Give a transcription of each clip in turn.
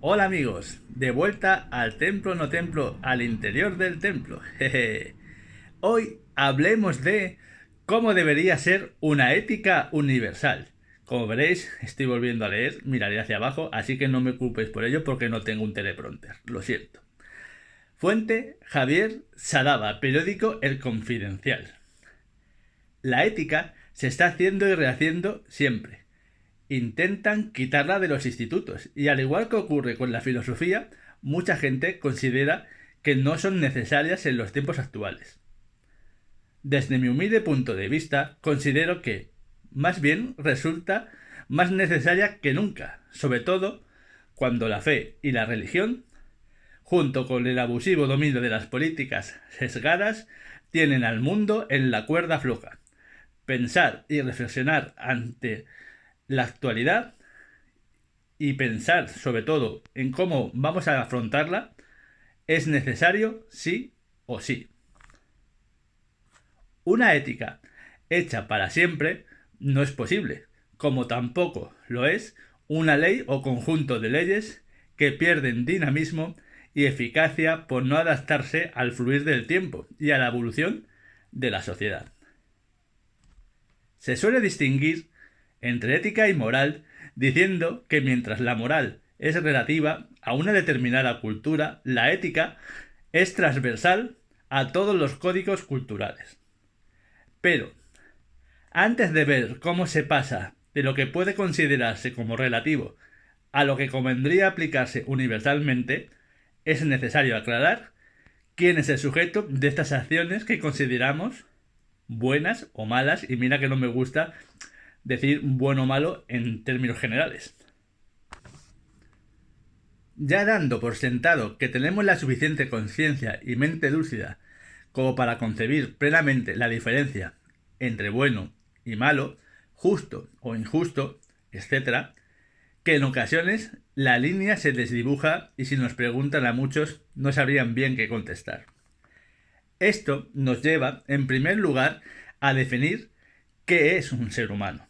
Hola amigos, de vuelta al templo no templo, al interior del templo. Jeje. Hoy hablemos de cómo debería ser una ética universal. Como veréis, estoy volviendo a leer, miraré hacia abajo, así que no me culpéis por ello porque no tengo un teleprompter, lo siento. Fuente: Javier Sadaba, periódico El Confidencial. La ética se está haciendo y rehaciendo siempre. Intentan quitarla de los institutos y, al igual que ocurre con la filosofía, mucha gente considera que no son necesarias en los tiempos actuales. Desde mi humilde punto de vista, considero que, más bien, resulta más necesaria que nunca, sobre todo cuando la fe y la religión, junto con el abusivo dominio de las políticas sesgadas, tienen al mundo en la cuerda floja. Pensar y reflexionar ante la actualidad y pensar sobre todo en cómo vamos a afrontarla es necesario sí o sí. Una ética hecha para siempre no es posible, como tampoco lo es una ley o conjunto de leyes que pierden dinamismo y eficacia por no adaptarse al fluir del tiempo y a la evolución de la sociedad. Se suele distinguir entre ética y moral diciendo que mientras la moral es relativa a una determinada cultura, la ética es transversal a todos los códigos culturales. Pero, antes de ver cómo se pasa de lo que puede considerarse como relativo a lo que convendría aplicarse universalmente, es necesario aclarar quién es el sujeto de estas acciones que consideramos buenas o malas, y mira que no me gusta decir bueno o malo en términos generales. Ya dando por sentado que tenemos la suficiente conciencia y mente lúcida como para concebir plenamente la diferencia entre bueno y malo, justo o injusto, etc., que en ocasiones la línea se desdibuja y, si nos preguntan a muchos, no sabrían bien qué contestar. Esto nos lleva, en primer lugar, a definir qué es un ser humano.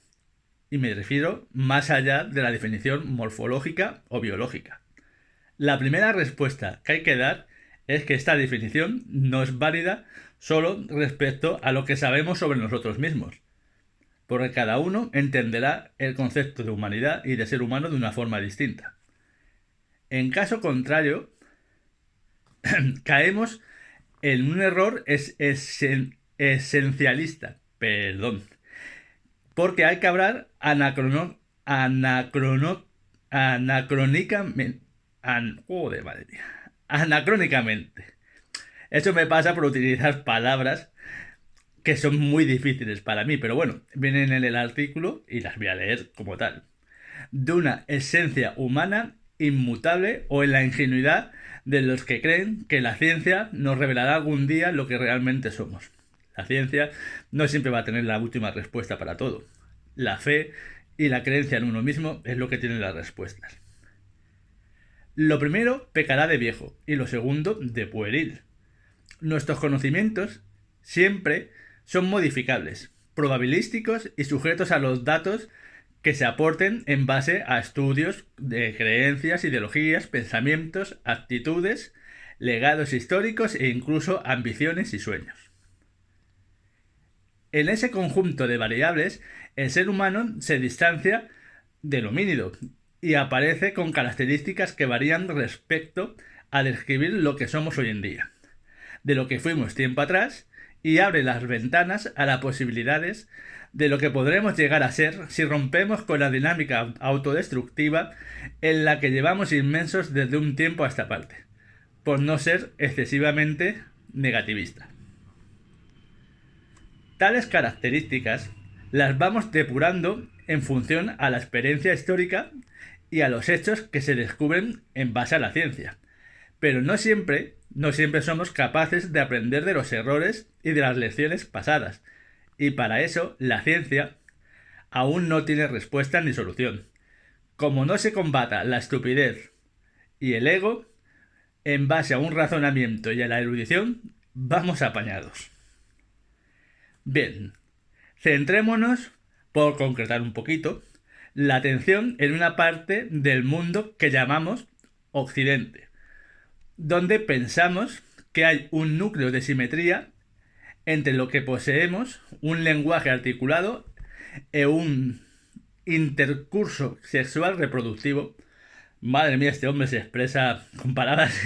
Y me refiero más allá de la definición morfológica o biológica. La primera respuesta que hay que dar es que esta definición no es válida solo respecto a lo que sabemos sobre nosotros mismos, porque cada uno entenderá el concepto de humanidad y de ser humano de una forma distinta. En caso contrario, caemos en un error esencialista, porque hay que hablar anacrónicamente. Joder, madre mía. Anacrónicamente. Eso me pasa por utilizar palabras que son muy difíciles para mí, pero bueno, vienen en el artículo y las voy a leer como tal. De una esencia humana inmutable, o en la ingenuidad de los que creen que la ciencia nos revelará algún día lo que realmente somos. La ciencia no siempre va a tener la última respuesta para todo. La fe y la creencia en uno mismo es lo que tiene las respuestas. Lo primero pecará de viejo y lo segundo de pueril. Nuestros conocimientos siempre son modificables, probabilísticos y sujetos a los datos que se aporten en base a estudios de creencias, ideologías, pensamientos, actitudes, legados históricos e incluso ambiciones y sueños. En ese conjunto de variables, el ser humano se distancia del homínido y aparece con características que varían respecto a describir lo que somos hoy en día, de lo que fuimos tiempo atrás, y abre las ventanas a las posibilidades de lo que podremos llegar a ser si rompemos con la dinámica autodestructiva en la que llevamos inmensos desde un tiempo a esta parte, por no ser excesivamente negativista. Tales características las vamos depurando en función a la experiencia histórica y a los hechos que se descubren en base a la ciencia. Pero no siempre somos capaces de aprender de los errores y de las lecciones pasadas. Y para eso la ciencia aún no tiene respuesta ni solución. Como no se combata la estupidez y el ego en base a un razonamiento y a la erudición, vamos apañados. Bien, centrémonos, por concretar un poquito, la atención en una parte del mundo que llamamos Occidente, donde pensamos que hay un núcleo de simetría entre lo que poseemos, un lenguaje articulado e un intercurso sexual reproductivo. Madre mía, este hombre se expresa con palabras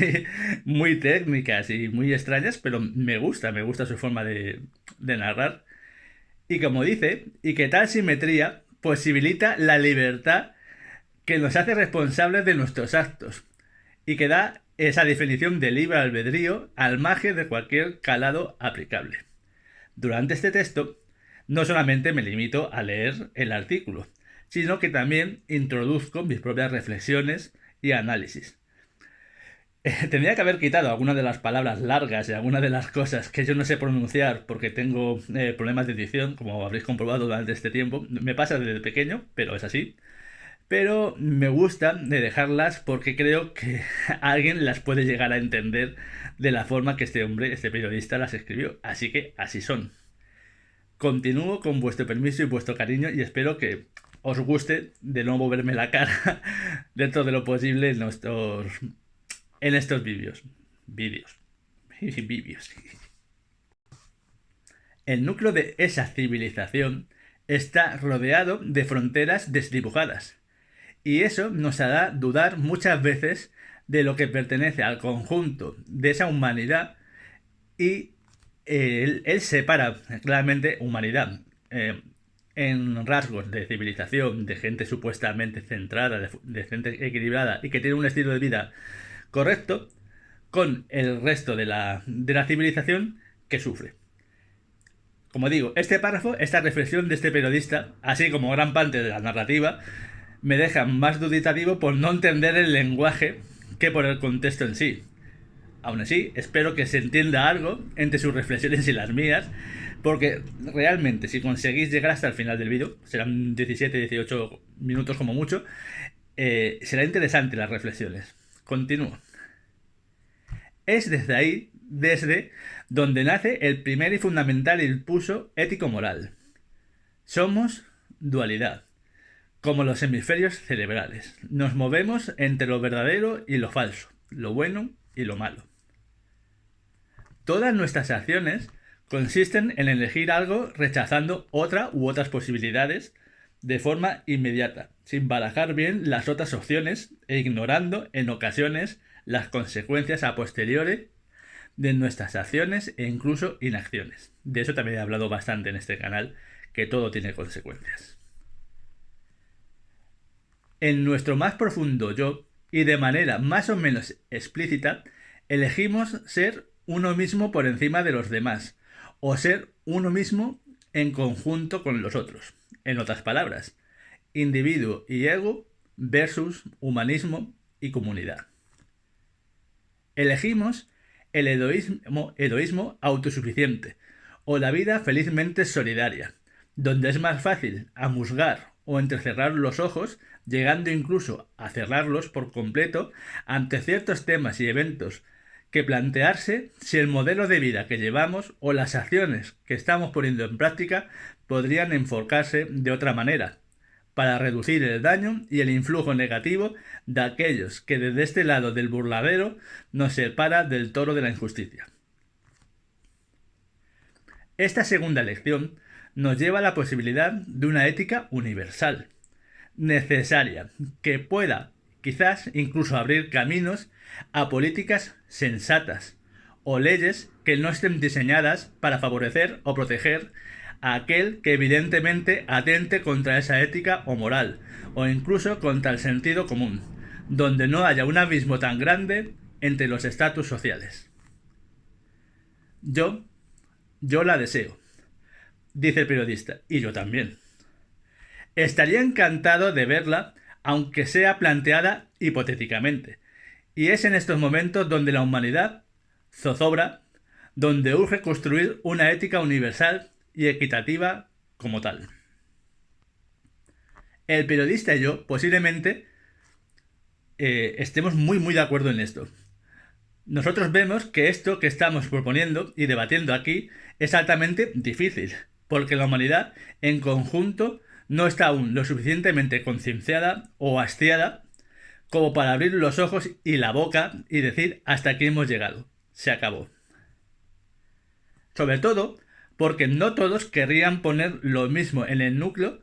muy técnicas y muy extrañas, pero me gusta su forma de narrar. Y como dice, y que tal simetría posibilita la libertad que nos hace responsables de nuestros actos y que da esa definición de libre albedrío al margen de cualquier calado aplicable. Durante este texto, no solamente me limito a leer el artículo, sino que también introduzco mis propias reflexiones y análisis. Tendría que haber quitado algunas de las palabras largas y algunas de las cosas que yo no sé pronunciar porque tengo problemas de edición, como habréis comprobado durante este tiempo. Me pasa desde pequeño, pero es así. Pero me gusta de dejarlas porque creo que alguien las puede llegar a entender de la forma que este hombre, este periodista, las escribió. Así que así son. Continúo con vuestro permiso y vuestro cariño y espero que os guste de nuevo verme la cara dentro de lo posible en estos vídeos. Vídeos. El núcleo de esa civilización está rodeado de fronteras desdibujadas. Y eso nos hará dudar muchas veces de lo que pertenece al conjunto de esa humanidad y él separa claramente humanidad en rasgos de civilización, de gente supuestamente centrada, de gente equilibrada y que tiene un estilo de vida correcto, con el resto de la civilización que sufre. Como digo, este párrafo, esta reflexión de este periodista, así como gran parte de la narrativa, me deja más duditativo por no entender el lenguaje que por el contexto en sí. Aún así, espero que se entienda algo entre sus reflexiones y las mías, porque realmente si conseguís llegar hasta el final del vídeo, serán 17-18 minutos como mucho, será interesante las reflexiones. Continúo. Es desde donde nace el primer y fundamental impulso ético-moral. Somos dualidad, como los hemisferios cerebrales. Nos movemos entre lo verdadero y lo falso, lo bueno y lo malo. Todas nuestras acciones consisten en elegir algo rechazando otra u otras posibilidades de forma inmediata, sin barajar bien las otras opciones e ignorando en ocasiones las consecuencias a posteriori de nuestras acciones e incluso inacciones. De eso también he hablado bastante en este canal, que todo tiene consecuencias. En nuestro más profundo yo, y de manera más o menos explícita, elegimos ser uno mismo por encima de los demás, o ser uno mismo en conjunto con los otros. En otras palabras, individuo y ego versus humanismo y comunidad. Elegimos el heroísmo autosuficiente, o la vida felizmente solidaria, donde es más fácil amusgar o entrecerrar los ojos, llegando incluso a cerrarlos por completo ante ciertos temas y eventos, que plantearse si el modelo de vida que llevamos o las acciones que estamos poniendo en práctica podrían enfocarse de otra manera, para reducir el daño y el influjo negativo de aquellos que desde este lado del burladero nos separa del toro de la injusticia. Esta segunda lección nos lleva a la posibilidad de una ética universal, necesaria, que pueda quizás incluso abrir caminos a políticas sensatas o leyes que no estén diseñadas para favorecer o proteger a aquel que evidentemente atente contra esa ética o moral, o incluso contra el sentido común, donde no haya un abismo tan grande entre los estatus sociales. Yo la deseo, dice el periodista, y yo también. Estaría encantado de verla, aunque sea planteada hipotéticamente, y es en estos momentos donde la humanidad zozobra, donde urge construir una ética universal y equitativa como tal. El periodista y yo posiblemente estemos muy de acuerdo en esto. Nosotros vemos que esto que estamos proponiendo y debatiendo aquí es altamente difícil, porque la humanidad en conjunto no está aún lo suficientemente concienciada o hastiada como para abrir los ojos y la boca y decir hasta aquí hemos llegado, se acabó. Sobre todo porque no todos querrían poner lo mismo en el núcleo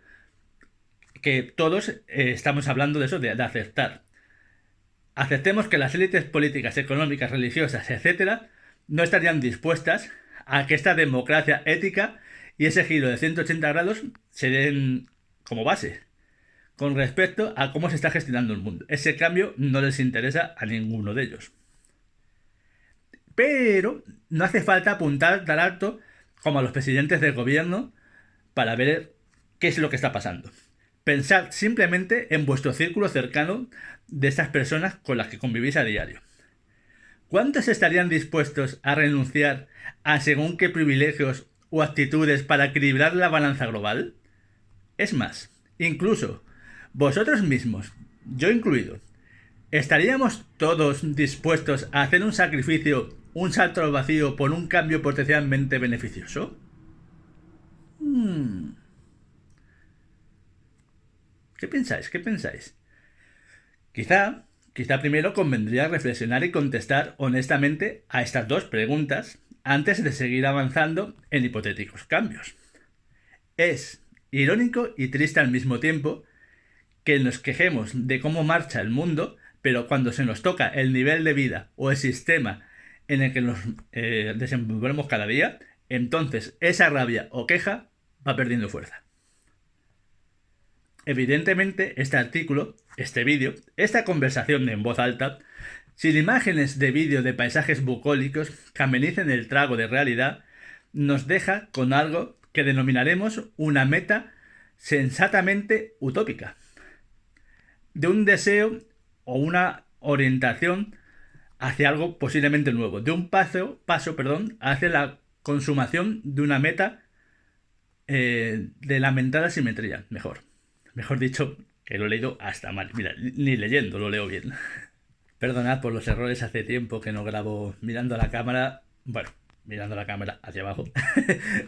que todos estamos hablando de eso, de aceptar. Aceptemos que las élites políticas, económicas, religiosas, etcétera, no estarían dispuestas a que esta democracia ética y ese giro de 180 grados se den como base con respecto a cómo se está gestionando el mundo. Ese cambio no les interesa a ninguno de ellos. Pero no hace falta apuntar tan alto como a los presidentes del gobierno para ver qué es lo que está pasando. Pensad simplemente en vuestro círculo cercano de estas personas con las que convivís a diario. ¿Cuántos estarían dispuestos a renunciar a según qué privilegios o actitudes para equilibrar la balanza global? Es más, incluso vosotros mismos, yo incluido, ¿estaríamos todos dispuestos a hacer un sacrificio, un salto al vacío por un cambio potencialmente beneficioso? ¿Qué pensáis? ¿Qué pensáis? Quizá primero convendría reflexionar y contestar honestamente a estas dos preguntas antes de seguir avanzando en hipotéticos cambios. Es irónico y triste al mismo tiempo que nos quejemos de cómo marcha el mundo, pero cuando se nos toca el nivel de vida o el sistema en el que nos desenvolvemos cada día, entonces esa rabia o queja va perdiendo fuerza. Evidentemente, este artículo, este vídeo, esta conversación en voz alta, sin imágenes de vídeo de paisajes bucólicos que amenicen el trago de realidad, nos deja con algo que denominaremos una meta sensatamente utópica, de un deseo o una orientación hacia algo posiblemente nuevo, de un paso hacia la consumación de una meta de lamentada simetría, mejor dicho, que lo he leído hasta mal. Mira, ni leyendo lo leo bien. Perdonad por los errores, hace tiempo que no grabo mirando a la cámara. Bueno, mirando la cámara hacia abajo,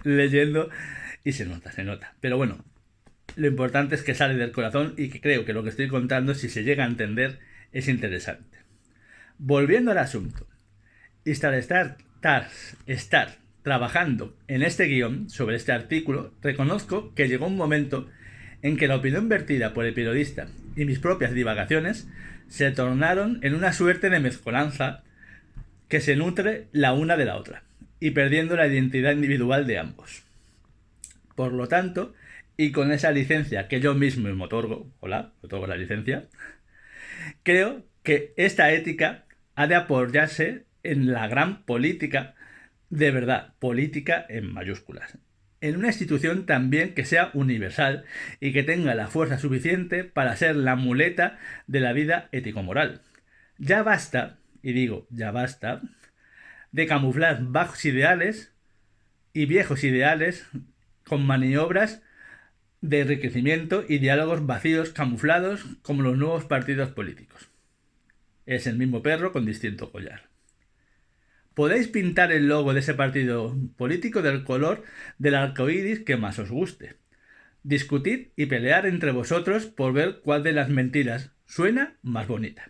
leyendo, y se nota. Pero bueno, lo importante es que sale del corazón y que creo que lo que estoy contando, si se llega a entender, es interesante. Volviendo al asunto. Estar trabajando en este guión sobre este artículo, reconozco que llegó un momento en que la opinión vertida por el periodista y mis propias divagaciones se tornaron en una suerte de mezcolanza que se nutre la una de la otra, y perdiendo la identidad individual de ambos. Por lo tanto, y con esa licencia que yo mismo me otorgo, otorgo la licencia, creo que esta ética ha de apoyarse en la gran política, de verdad, política en mayúsculas, en una institución también que sea universal y que tenga la fuerza suficiente para ser la muleta de la vida ético-moral. Ya basta, y digo ya basta, de camuflar bajos ideales y viejos ideales con maniobras de enriquecimiento y diálogos vacíos camuflados como los nuevos partidos políticos. Es el mismo perro con distinto collar. Podéis pintar el logo de ese partido político del color del arco iris que más os guste. Discutid y pelear entre vosotros por ver cuál de las mentiras suena más bonita.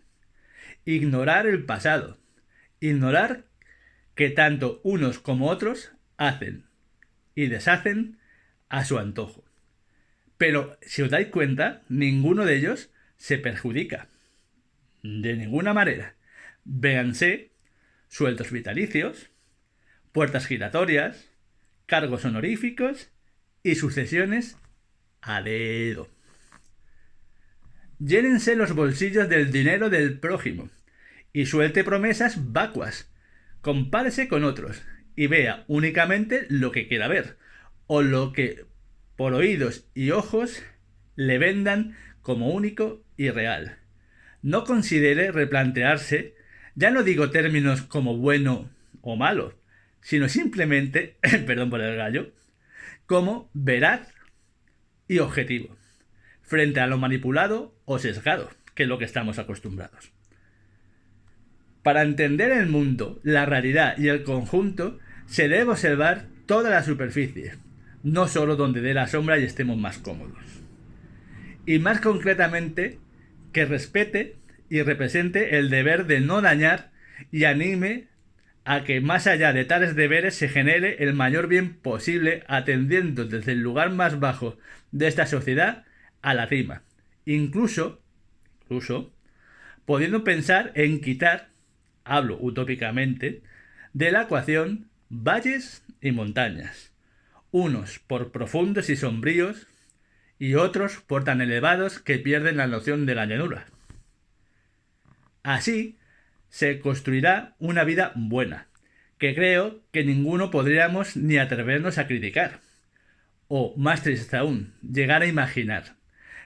Ignorar el pasado. Ignorar que tanto unos como otros hacen y deshacen a su antojo. Pero si os dais cuenta, ninguno de ellos se perjudica. De ninguna manera. Véanse sueldos vitalicios, puertas giratorias, cargos honoríficos y sucesiones a dedo. Llénense los bolsillos del dinero del prójimo y suelte promesas vacuas. Compárese con otros y vea únicamente lo que quiera ver o lo que por oídos y ojos le vendan como único y real. No considere replantearse, ya no digo términos como bueno o malo, sino simplemente, perdón por el gallo, como veraz y objetivo, frente a lo manipulado o sesgado, que es lo que estamos acostumbrados. Para entender el mundo, la realidad y el conjunto, se debe observar toda la superficie, no solo donde dé la sombra y estemos más cómodos. Y más concretamente, que respete y represente el deber de no dañar y anime a que más allá de tales deberes se genere el mayor bien posible atendiendo desde el lugar más bajo de esta sociedad a la cima. Incluso pudiendo pensar en quitar, hablo utópicamente, de la ecuación valles y montañas, unos por profundos y sombríos y otros por tan elevados que pierden la noción de la llanura. Así se construirá una vida buena, que creo que ninguno podríamos ni atrevernos a criticar, o más triste aún, llegar a imaginar,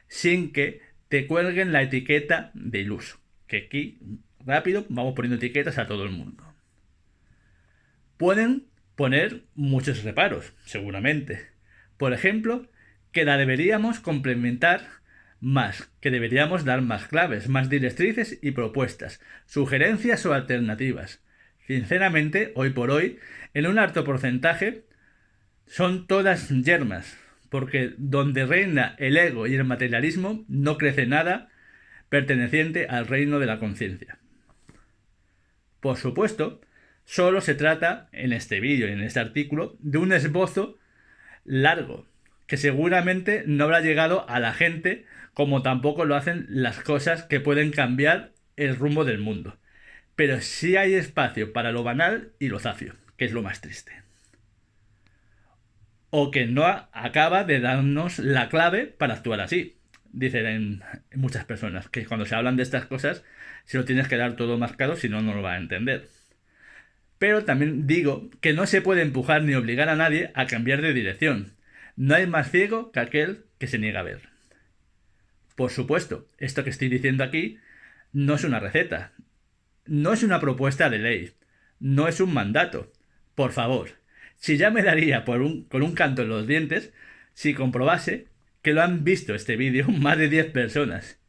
sin que te cuelguen la etiqueta de iluso, que aquí rápido vamos poniendo etiquetas a todo el mundo. Pueden poner muchos reparos, seguramente. Por ejemplo, que la deberíamos complementar más, que deberíamos dar más claves, más directrices y propuestas, sugerencias o alternativas. Sinceramente, hoy por hoy, en un alto porcentaje, son todas yermas, porque donde reina el ego y el materialismo no crece nada perteneciente al reino de la conciencia. Por supuesto, solo se trata, en este vídeo y en este artículo, de un esbozo largo, que seguramente no habrá llegado a la gente como tampoco lo hacen las cosas que pueden cambiar el rumbo del mundo. Pero sí hay espacio para lo banal y lo zafio, que es lo más triste. O que no acaba de darnos la clave para actuar así. Dicen muchas personas que cuando se hablan de estas cosas se lo tienes que dar todo marcado, si no, no lo va a entender. Pero también digo que no se puede empujar ni obligar a nadie a cambiar de dirección. No hay más ciego que aquel que se niega a ver. Por supuesto, esto que estoy diciendo aquí no es una receta, no es una propuesta de ley, no es un mandato. Por favor, si ya me daría con un canto en los dientes si comprobase que lo han visto este vídeo más de 10 personas.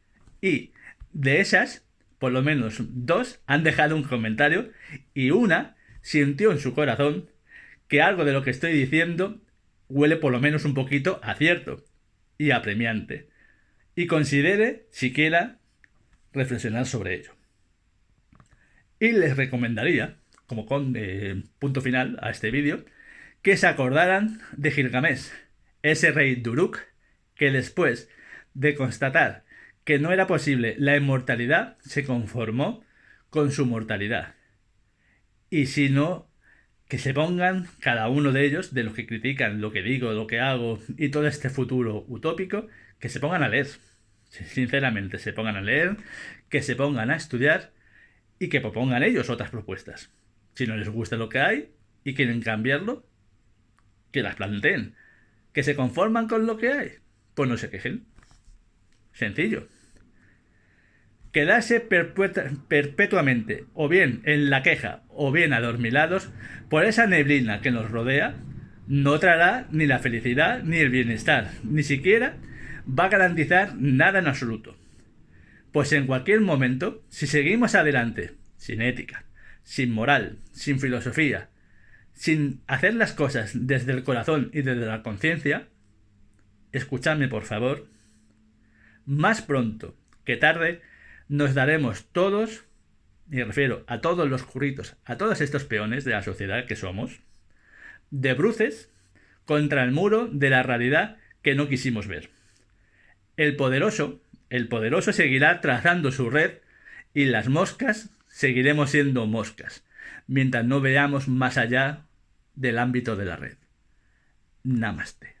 Y de esas, por lo menos 2 han dejado un comentario y una sintió en su corazón que algo de lo que estoy diciendo huele por lo menos un poquito a cierto y apremiante. Y considere siquiera reflexionar sobre ello. Y les recomendaría, como punto final a este vídeo, que se acordaran de Gilgamesh, ese rey de Uruk, que después de constatar que no era posible la inmortalidad, se conformó con su mortalidad. Y si no, que se pongan cada uno de ellos, de los que critican lo que digo, lo que hago y todo este futuro utópico, que se pongan a leer. Sinceramente, se pongan a leer, que se pongan a estudiar y que propongan ellos otras propuestas. Si no les gusta lo que hay y quieren cambiarlo, que las planteen. Que se conforman con lo que hay, pues no se quejen. Sencillo. Quedarse perpetuamente o bien en la queja o bien adormilados por esa neblina que nos rodea no traerá ni la felicidad ni el bienestar, ni siquiera va a garantizar nada en absoluto. Pues en cualquier momento, si seguimos adelante, sin ética, sin moral, sin filosofía, sin hacer las cosas desde el corazón y desde la conciencia, escuchadme por favor, más pronto que tarde nos daremos todos, y me refiero a todos los curritos, a todos estos peones de la sociedad que somos, de bruces contra el muro de la realidad que no quisimos ver. El poderoso seguirá trazando su red y las moscas seguiremos siendo moscas, mientras no veamos más allá del ámbito de la red. Namaste.